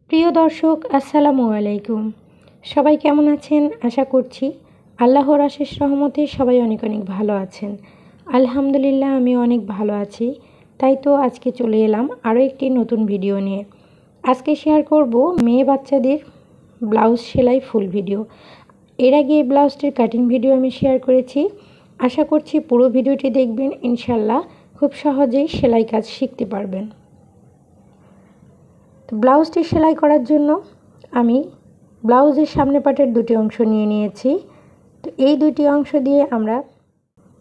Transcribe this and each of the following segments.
প্রিয় দর্শক, আসসালামু আলাইকুম। সবাই কেমন আছেন? আশা করছি আল্লাহর অশেষ রহমতে সবাই অনেক অনেক ভালো আছেন। আলহামদুলিল্লাহ, আমি অনেক ভালো আছি। তাই তো আজকে চলে এলাম আরও একটি নতুন ভিডিও নিয়ে। আজকে শেয়ার করব মেয়ে বাচ্চাদের ব্লাউজ সেলাই ফুল ভিডিও। এর আগে এই ব্লাউজটির কাটিং ভিডিও আমি শেয়ার করেছি। আশা করছি পুরো ভিডিওটি দেখবেন, ইনশাল্লাহ খুব সহজেই সেলাই কাজ শিখতে পারবেন। তো ব্লাউজটি সেলাই করার জন্য আমি ব্লাউজের সামনে পাটের দুটি অংশ নিয়ে নিয়েছি। তো এই দুটি অংশ দিয়ে আমরা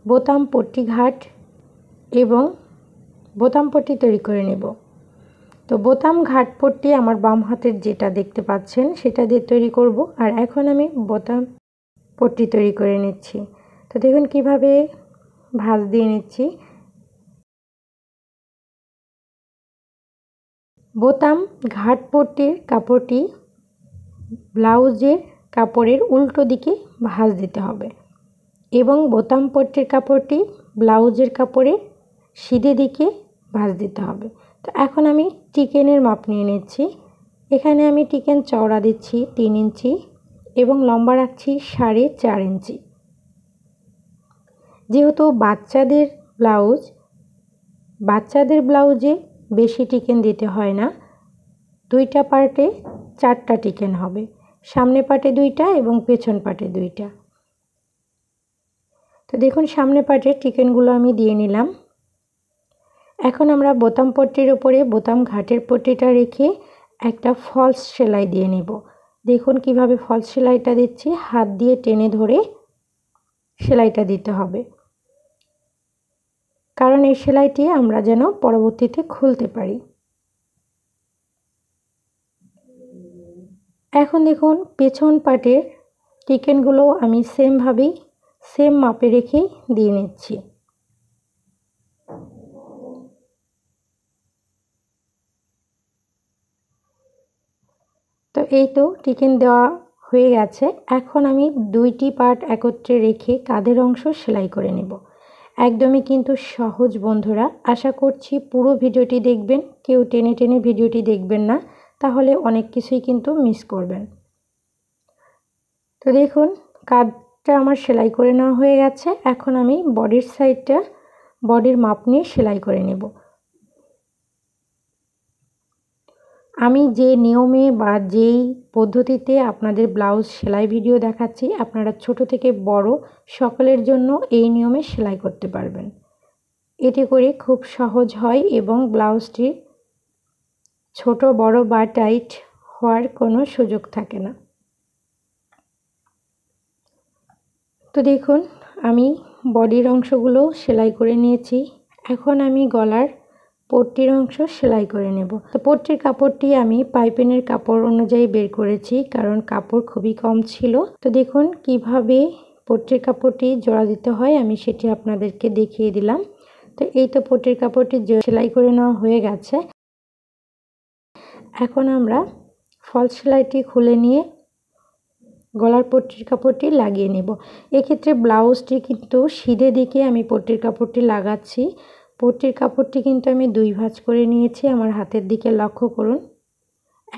বোতাম পট্টি ঘাট এবং বোতাম পট্টি তৈরি করে নেব। তো বোতাম ঘাট পট্টি আমার বাম হাতের যেটা দেখতে পাচ্ছেন সেটা দিয়ে তৈরি করব। আর এখন আমি বোতাম পট্টি তৈরি করে নিচ্ছি। তো দেখুন কিভাবে ভাঁজ দিয়ে নিচ্ছি। বোতাম ঘাট পট্টির কাপড়টি ব্লাউজের কাপড়ের উল্টো দিকে ভাঁজ দিতে হবে এবং বোতাম পট্টির কাপড়টি ব্লাউজের কাপড়ের সিধে দিকে ভাঁজ দিতে হবে। তো এখন আমি চিকেনের মাপ নিয়ে নিচ্ছি। এখানে আমি চিকেন চওড়া দিচ্ছি 3 ইঞ্চি এবং লম্বা রাখছি 4.5 ইঞ্চি। যেহেতু বাচ্চাদের ব্লাউজে বেশি চিকেন দিতে হয় না, দুইটা পার্টে 4টা চিকেন হবে, সামনে পাটে 2টা এবং পেছন পাটে 2টা। তো দেখুন সামনে পাটের চিকেনগুলো আমি দিয়ে নিলাম। এখন আমরা বোতাম পট্টির উপরে বোতাম ঘাটের পট্টিটা রেখে একটা ফলস সেলাই দিয়ে নিব। দেখুন কিভাবে ফলস সেলাইটা দিচ্ছি। হাত দিয়ে টেনে ধরে সেলাইটা দিতে হবে, কারণ এই সেলাইটি আমরা যেন পরবর্তীতে খুলতে পারি। এখন দেখুন পেছন পাটের চিকেনগুলো আমি সেম মাপে রেখে দিয়ে নিচ্ছি। তো এই তো চিকেন দেওয়া হয়ে গেছে। এখন আমি 2টি পার্ট একত্রে রেখে কাঁধের অংশ সেলাই করে নেব। একদমই কিন্তু সহজ বন্ধুরা। আশা করছি পুরো ভিডিওটি দেখবেন, কেউ টেনে টেনে ভিডিওটি দেখবেন না, তাহলে অনেক কিছুই কিন্তু মিস করবেন। তো দেখুন কাঁধটা আমার সেলাই করে নেওয়া হয়ে গেছে। এখন আমি বডির মাপ নিয়ে সেলাই করে নেব। আমি যে নিয়মে বা যেই পদ্ধতিতে আপনাদের ব্লাউজ সেলাই ভিডিও দেখাচ্ছি, আপনারা ছোট থেকে বড় সকলের জন্য এই নিয়মে সেলাই করতে পারবেন। এতে করে খুব সহজ হয় এবং ব্লাউজটি ছোট বড় বা টাইট হওয়ার কোনো সুযোগ থাকে না। তো দেখুন আমি বডির অংশগুলো সেলাই করে নিয়েছি। এখন আমি গলার পট্টির অংশ সেলাই করে নেব। তো পট্টির কাপড়টি আমি পাইপিনের কাপড় অনুযায়ী বের করেছি, কারণ কাপড় খুবই কম ছিল। তো দেখুন কিভাবে পট্টির কাপড়টি জোড়া দিতে হয় আমি সেটি আপনাদেরকে দেখিয়ে দিলাম। তো এই তো পট্টির কাপড়টি সেলাই করে নেওয়া হয়ে গেছে। এখন আমরা ফলস সেলাইটি খুলে নিয়ে গলার পট্টির কাপড়টি লাগিয়ে নেব। এক্ষেত্রে ব্লাউজটি কিন্তু সিধে দিকে আমি পট্টির কাপড়টি লাগাচ্ছি। পট্টির কাপড়টি কিন্তু আমি 2 ভাঁজ করে নিয়েছি। আমার হাতের দিকে লক্ষ্য করুন।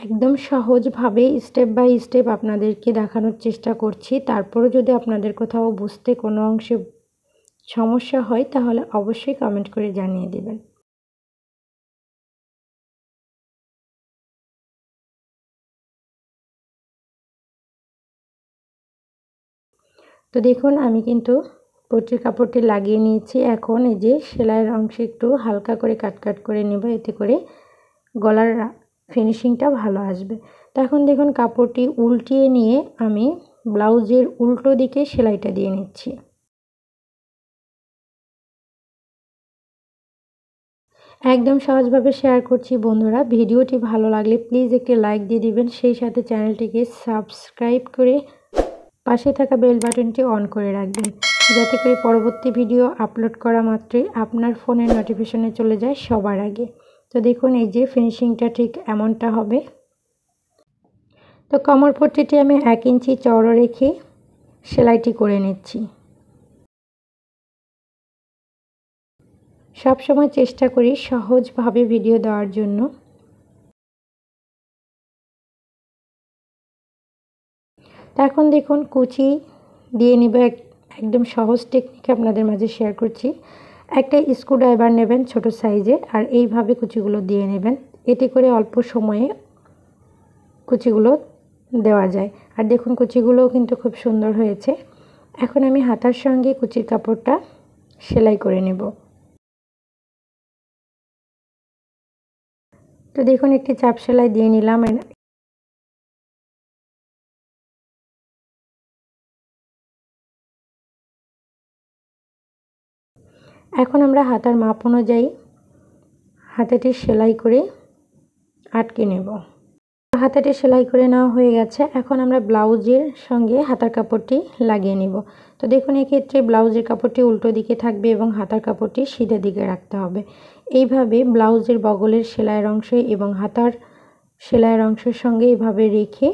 একদম সহজভাবে স্টেপ বাই স্টেপ আপনাদেরকে দেখানোর চেষ্টা করছি। তারপরে যদি আপনাদের কোথাও বুঝতে কোনো অংশে সমস্যা হয় তাহলে অবশ্যই কমেন্ট করে জানিয়ে দেবেন। তো দেখুন আমি কিন্তু পট্টির কাপড়টি লাগিয়ে নিয়েছি। এখন এই যে সেলাইয়ের অংশে একটু হালকা করে কাট করে নেব, এতে করে গলার ফিনিশিংটা ভালো আসবে। তো এখন দেখুন কাপড়টি উল্টিয়ে নিয়ে আমি ব্লাউজের উল্টো দিকে সেলাইটা দিয়ে নিচ্ছি। একদম সহজভাবে শেয়ার করছি বন্ধুরা। ভিডিওটি ভালো লাগলে প্লিজ একটি লাইক দিয়ে দিবেন, সেই সাথে চ্যানেলটিকে সাবস্ক্রাইব করে পাশে থাকা বেল বাটনটি অন করে রাখবেন, যাতে করে পরবর্তী ভিডিও আপলোড করা মাত্রই আপনার ফোনের নোটিফিকেশনে চলে যায় সবার আগে। তো দেখুন এই যে ফিনিশিংটা ঠিক এমনটা হবে। তো কোমর পট্টিটি আমি 1 ইঞ্চি চওড়া রেখে সেলাইটি করে নিচ্ছি। সব সময় চেষ্টা করি সহজভাবে ভিডিও দেওয়ার জন্য। তো এখন দেখুন কুচি দিয়ে নেব, একদম সহজ টেকনিক আপনাদের মাঝে শেয়ার করছি। একটা স্ক্রুড্রাইভার নেবেন ছোট সাইজের, আর এইভাবে কুচিগুলো দিয়ে নেবেন। এতে করে অল্প সময়ে কুচিগুলো দেওয়া যায়। আর দেখুন কুচিগুলোও কিন্তু খুব সুন্দর হয়েছে। এখন আমি হাতার সঙ্গে কুচির কাপড়টা সেলাই করে নেব। তো দেখুন একটি চাপ সেলাই দিয়ে নিলাম। এখন আমরা হাতার মাপ অনুযায়ী হাতাটি সেলাই করে আটকে নেব। হাতাটি সেলাই করে নেওয়া হয়ে গেছে। এখন আমরা ব্লাউজের সঙ্গে হাতার কাপড়টি লাগিয়ে নেব। তো দেখুন এক্ষেত্রে ব্লাউজের কাপড়টি উল্টো দিকে থাকবে এবং হাতার কাপড়টি সিধা দিকে রাখতে হবে। এইভাবে ব্লাউজের বগলের সেলাইয়ের অংশ এবং হাতার সেলাইয়ের অংশের সঙ্গে এইভাবে রেখে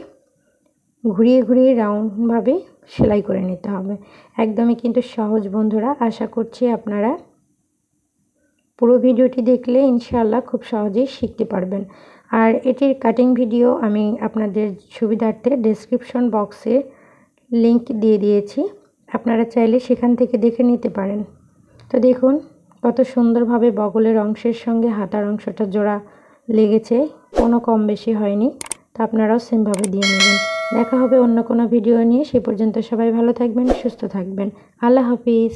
ঘুরিয়ে ঘুরিয়ে রাউন্ডভাবে সেলাই করে নিতে হবে। একদমই কিন্তু সহজ বন্ধুরা। আশা করছি আপনারা পুরো ভিডিওটি দেখলে ইনশাআল্লাহ খুব সহজেই শিখতে পারবেন। আর এটির কাটিং ভিডিও আমি আপনাদের সুবিধার্থে ডেসক্রিপশন বক্সে লিংক দিয়ে দিয়েছি, আপনারা চাইলে সেখান থেকে দেখে নিতে পারেন। তো দেখুন কত সুন্দরভাবে বগলের অংশের সঙ্গে হাতার অংশটা জোড়া লেগেছে, কোনো কম বেশি হয়নি। তো আপনারাও সেমভাবে দিয়ে নেবেন। দেখা হবে অন্য কোনো ভিডিও নিয়ে। সে পর্যন্ত সবাই ভালো থাকবেন, সুস্থ থাকবেন। আল্লাহ হাফিজ।